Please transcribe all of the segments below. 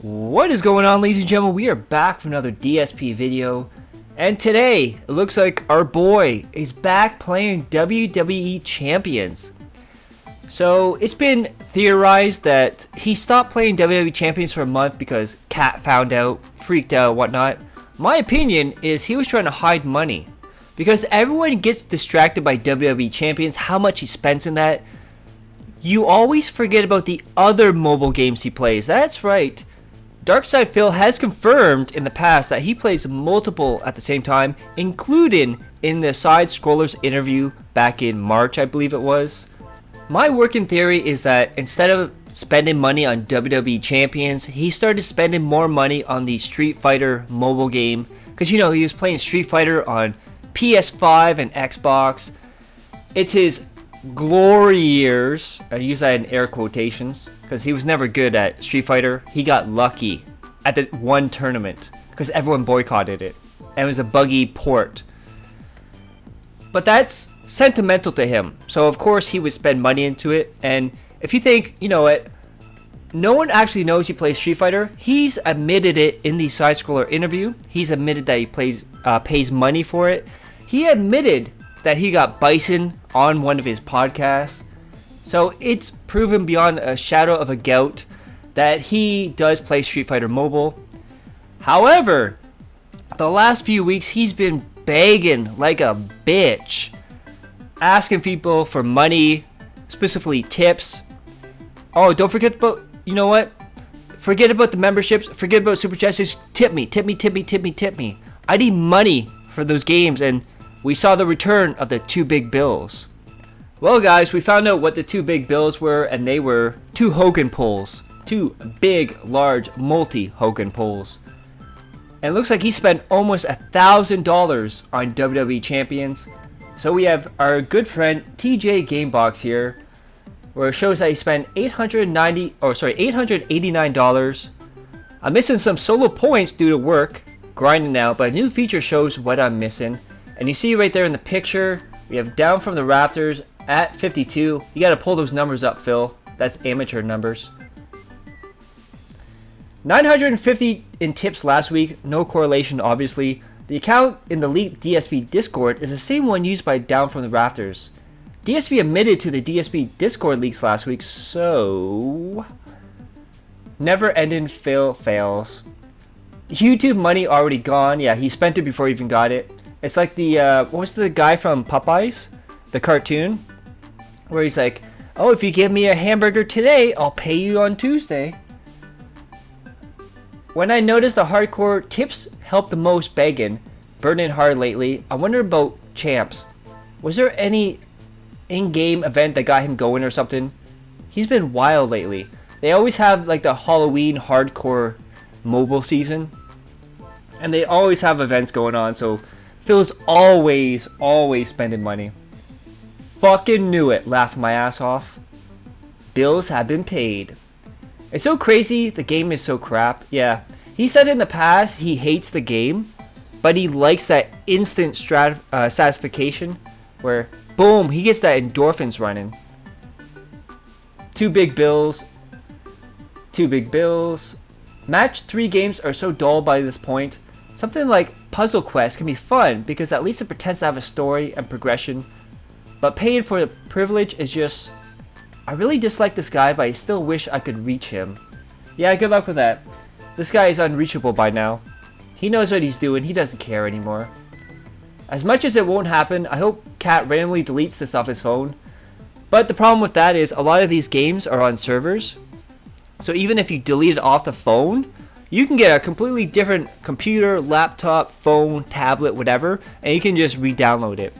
What is going on, ladies and gentlemen? We are back for another DSP video, and today it looks like our boy is back playing WWE Champions. So it's been theorized that he stopped playing WWE Champions for a month because Cat found out, freaked out, whatnot. My opinion is he was trying to hide money because everyone gets distracted by WWE Champions, how much he spends in that. You always forget about the other mobile games he plays. That's right. Darkside Phil has confirmed in the past that he plays multiple at the same time, including in the Side Scrollers interview back in March, I believe it was. My working theory is that instead of spending money on WWE Champions, he started spending more money on the Street Fighter mobile game. Because, you know, he was playing Street Fighter on PS5 and Xbox. It's his glory years. I use that in air quotations because he was never good at Street Fighter. He got lucky at the one tournament because everyone boycotted it, and it was a buggy port. But that's sentimental to him, so of course he would spend money into it. And if you think, you know what, no one actually knows he plays Street Fighter, he's admitted it in the Side Scroller interview. He's admitted that he pays money for it. He admitted that he got Bison on one of his podcasts. So it's proven beyond a shadow of a doubt that he does play Street Fighter Mobile. However, the last few weeks he's been begging like a bitch, asking people for money, specifically tips. Oh, don't forget about, you know what? Forget about the memberships, forget about super chats, just tip me. I need money for those games, and we saw the return of the two big bills. Well, guys, we found out what the two big bills were, and they were two Hogan pulls. Two big, large, multi-Hogan pulls. And it looks like he spent almost $1,000 on WWE Champions. So we have our good friend TJ Gamebox here, where it shows that he spent $889. I'm missing some solo points due to work, grinding out, but a new feature shows what I'm missing. And you see right there in the picture, we have down from the rafters at 52. You got to pull those numbers up, Phil. That's amateur numbers. 950 in tips last week. No correlation, obviously. The account in the leaked DSP Discord is the same one used by Down from the Rafters. DSP admitted to the DSP Discord leaks last week, so never ending Phil fails. YouTube money already gone. Yeah, he spent it before he even got it. It's like the, what was the guy from Popeyes? The cartoon? Where he's like, oh, if you give me a hamburger today, I'll pay you on Tuesday. When I noticed the hardcore tips help the most begging, burning hard lately, I wonder about champs. Was there any in-game event that got him going or something? He's been wild lately. They always have like the Halloween hardcore mobile season, and they always have events going on, so Phil's always spending money. Fucking knew it, laughed my ass off. Bills have been paid. It's so crazy, the game is so crap. Yeah, he said in the past he hates the game, but he likes that instant satisfaction where, boom, he gets that endorphins running. Two big bills. Match 3 games are so dull by this point. Something like Puzzle Quest can be fun because at least it pretends to have a story and progression. But paying for the privilege is just... I really dislike this guy, but I still wish I could reach him. Yeah, good luck with that. This guy is unreachable by now. He knows what he's doing, he doesn't care anymore. As much as it won't happen, I hope Cat randomly deletes this off his phone. But the problem with that is a lot of these games are on servers. So even if you delete it off the phone, you can get a completely different computer, laptop, phone, tablet, whatever, and you can just re-download it.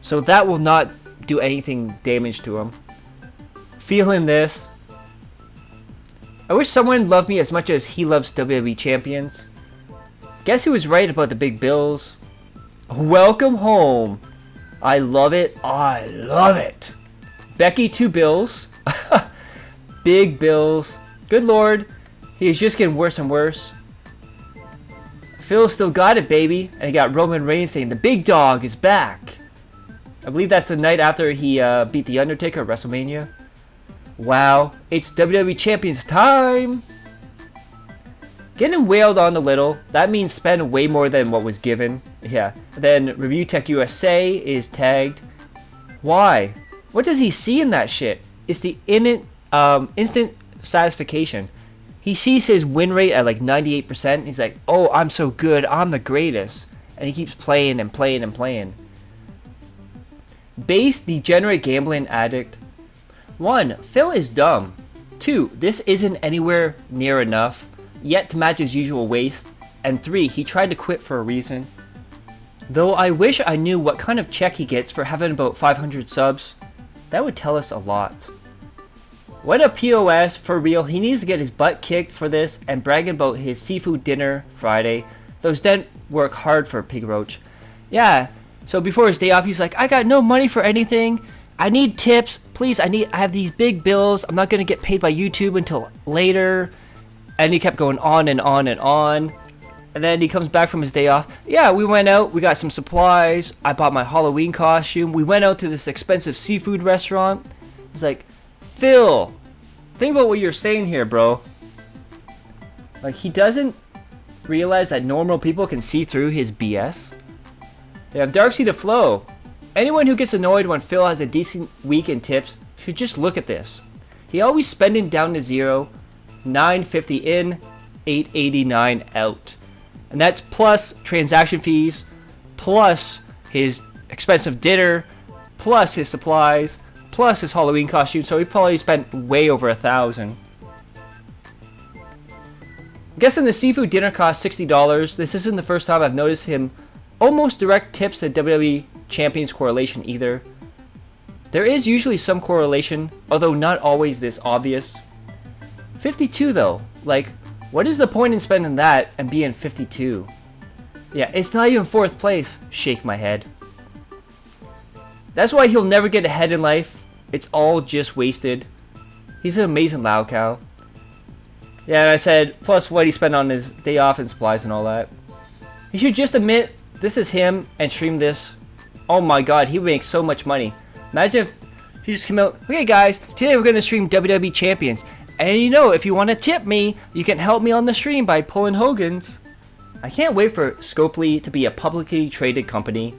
So that will not do anything damage to him. Feeling this. I wish someone loved me as much as he loves WWE Champions. Guess he was right about the big bills. Welcome home. I love it. I love it. Becky, 2 bills. Big bills. Good lord. He is just getting worse and worse. Phil still got it, baby. And he got Roman Reigns saying the big dog is back. I believe that's the night after he beat The Undertaker at WrestleMania. Wow, it's WWE Champions time! Getting wailed on a little. That means spend way more than what was given. Yeah. Then REVIEWTECHUSA is tagged. Why? What does he see in that shit? It's the instant satisfaction. He sees his win rate at like 98%. He's like, oh, I'm so good. I'm the greatest. And he keeps playing and playing and playing. Base degenerate gambling addict. 1. Phil is dumb. 2. This isn't anywhere near enough yet to match his usual waste. And 3. He tried to quit for a reason. Though I wish I knew what kind of check he gets for having about 500 subs. That would tell us a lot. What a POS, for real. He needs to get his butt kicked for this and bragging about his seafood dinner Friday. Those didn't work hard for Pig Roach. Yeah, so before his day off, he's like, I got no money for anything. I need tips. Please, I have these big bills. I'm not going to get paid by YouTube until later. And he kept going on and on and on. And then he comes back from his day off. Yeah, we went out. We got some supplies. I bought my Halloween costume. We went out to this expensive seafood restaurant. He's like, Phil, think about what you're saying here, bro. Like, he doesn't realize that normal people can see through his BS. They have Darksea to Flow. Anyone who gets annoyed when Phil has a decent week in tips should just look at this. He always spending down to zero. 950 in, 889 out. And that's plus transaction fees, plus his expensive dinner, plus his supplies, plus his Halloween costume. So he probably spent way over 1,000. I'm guessing the seafood dinner cost $60. This isn't the first time I've noticed him almost direct tips to WWE Champions correlation either. There is usually some correlation, although not always this obvious. 52 though, like, what is the point in spending that and being 52? Yeah, it's not even 4th place. Shake my head. That's why he'll never get ahead in life. It's all just wasted. He's an amazing loud cow. Yeah, and I said, plus what he spent on his day off and supplies and all that. He should just admit this is him and stream this. Oh my god, he would make so much money. Imagine if he just came out, okay guys, today we're going to stream WWE Champions. And you know, if you want to tip me, you can help me on the stream by pulling Hogan's. I can't wait for Scopely to be a publicly traded company.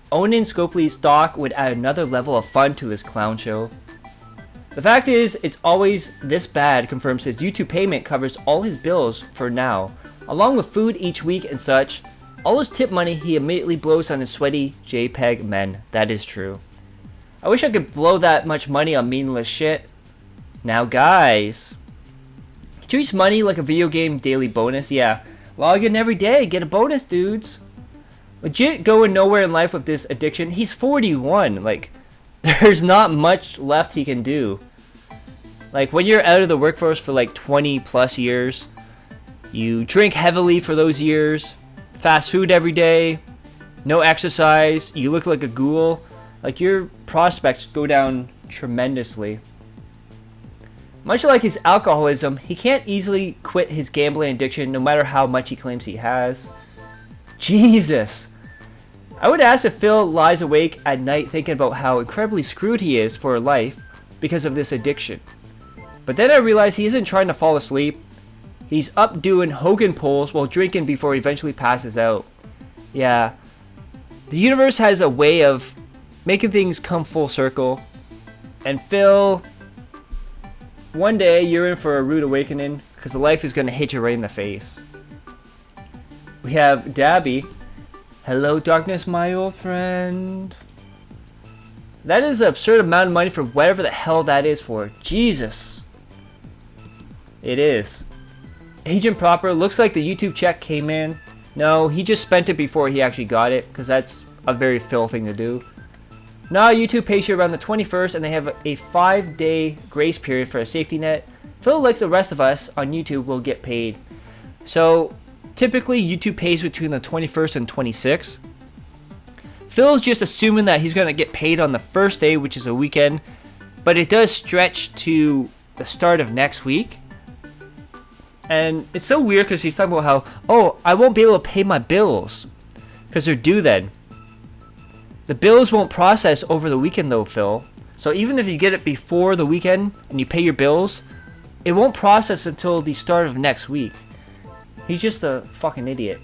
Owning Scopely's stock would add another level of fun to this clown show. The fact is, it's always this bad confirms his YouTube payment covers all his bills for now. Along with food each week and such, all his tip money he immediately blows on his sweaty JPEG men. That is true. I wish I could blow that much money on meaningless shit. Now guys, he treats money like a video game daily bonus. Yeah, log in every day, get a bonus, dudes. Legit going nowhere in life with this addiction. He's 41. Like, there's not much left he can do. Like, when you're out of the workforce for like 20 plus years, you drink heavily for those years, fast food every day, no exercise, you look like a ghoul. Like, your prospects go down tremendously. Much like his alcoholism, he can't easily quit his gambling addiction no matter how much he claims he has. Jesus. I would ask if Phil lies awake at night thinking about how incredibly screwed he is for life because of this addiction. But then I realize he isn't trying to fall asleep. He's up doing Hogan pulls while drinking before he eventually passes out. Yeah. The universe has a way of making things come full circle. And Phil, one day you're in for a rude awakening because life is going to hit you right in the face. We have Dabby. Hello, darkness, my old friend. That is an absurd amount of money for whatever the hell that is for. Jesus. It is. Agent Proper, looks like the YouTube check came in. No, he just spent it before he actually got it, because that's a very Phil thing to do. Now YouTube pays you around the 21st, and they have a 5-day grace period for a safety net. Phil, like the rest of us on YouTube, will get paid. So, typically YouTube pays between the 21st and 26th. Phil's just assuming that he's going to get paid on the first day, which is a weekend, but it does stretch to the start of next week. And it's so weird because he's talking about how, oh, I won't be able to pay my bills because they're due then. The bills won't process over the weekend though, Phil. So even if you get it before the weekend and you pay your bills, it won't process until the start of next week. He's just a fucking idiot.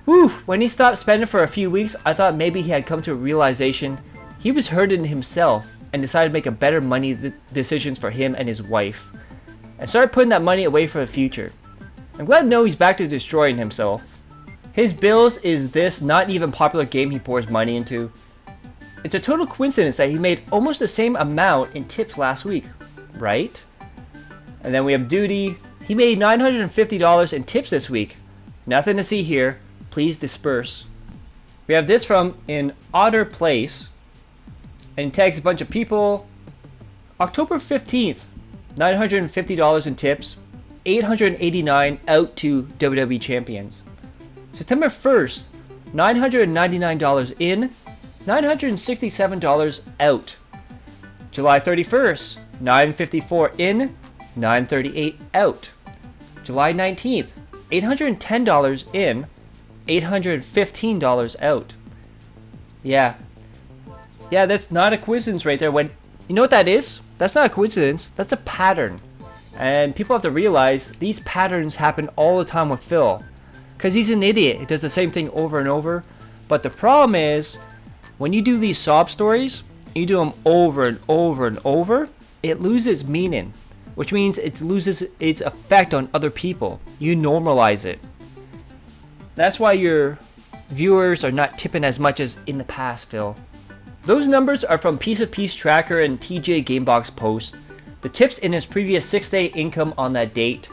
Whew, when he stopped spending for a few weeks, I thought maybe he had come to a realization he was hurting himself and decided to make a better money decisions for him and his wife. And started putting that money away for the future. I'm glad to know he's back to destroying himself. His bills is this not even popular game he pours money into. It's a total coincidence that he made almost the same amount in tips last week, right? And then we have Duty. He made $950 in tips this week. Nothing to see here. Please disperse. We have this from In Otter Place. And he tags a bunch of people. October 15th, $950 in tips. $889 out to WWE champions. September 1st, $999 in. $967 out. July 31st, $954 in. $938 out. July 19th, $810 in. $815 out. Yeah, that's not a coincidence right there. When you know what that is? That's not a coincidence. That's a pattern. And people have to realize these patterns happen all the time with Phil. Because he's an idiot. He does the same thing over and over. But the problem is, when you do these sob stories, you do them over and over and over, it loses meaning. Which means it loses its effect on other people. You normalize it. That's why your viewers are not tipping as much as in the past, Phil. Those numbers are from Piece of Peace Tracker and TJ Gamebox post. The tips in his previous 6-day income on that date.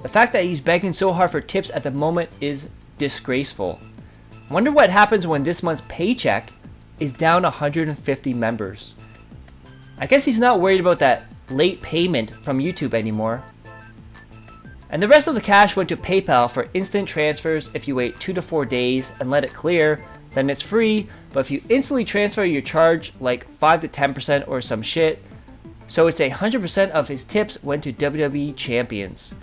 The fact that he's begging so hard for tips at the moment is disgraceful. I wonder what happens when this month's paycheck is down 150 members. I guess he's not worried about that late payment from YouTube anymore. And the rest of the cash went to PayPal for instant transfers. If you wait 2 to 4 days and let it clear, then it's free. But if you instantly transfer, you charge like 5 to 10% or some shit. So it's 100% of his tips went to WWE champions.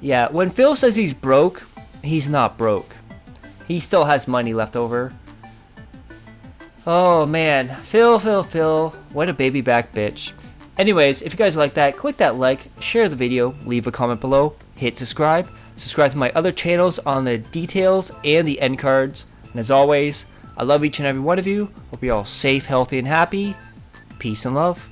Yeah, when Phil says he's broke, he's not broke. He still has money left over. Oh man, Phil, what a baby back bitch. Anyways, if you guys like that, click that like, share the video, leave a comment below, hit subscribe to my other channels on the details and the end cards. And as always, I love each and every one of you. Hope you're all safe, healthy, and happy. Peace and love.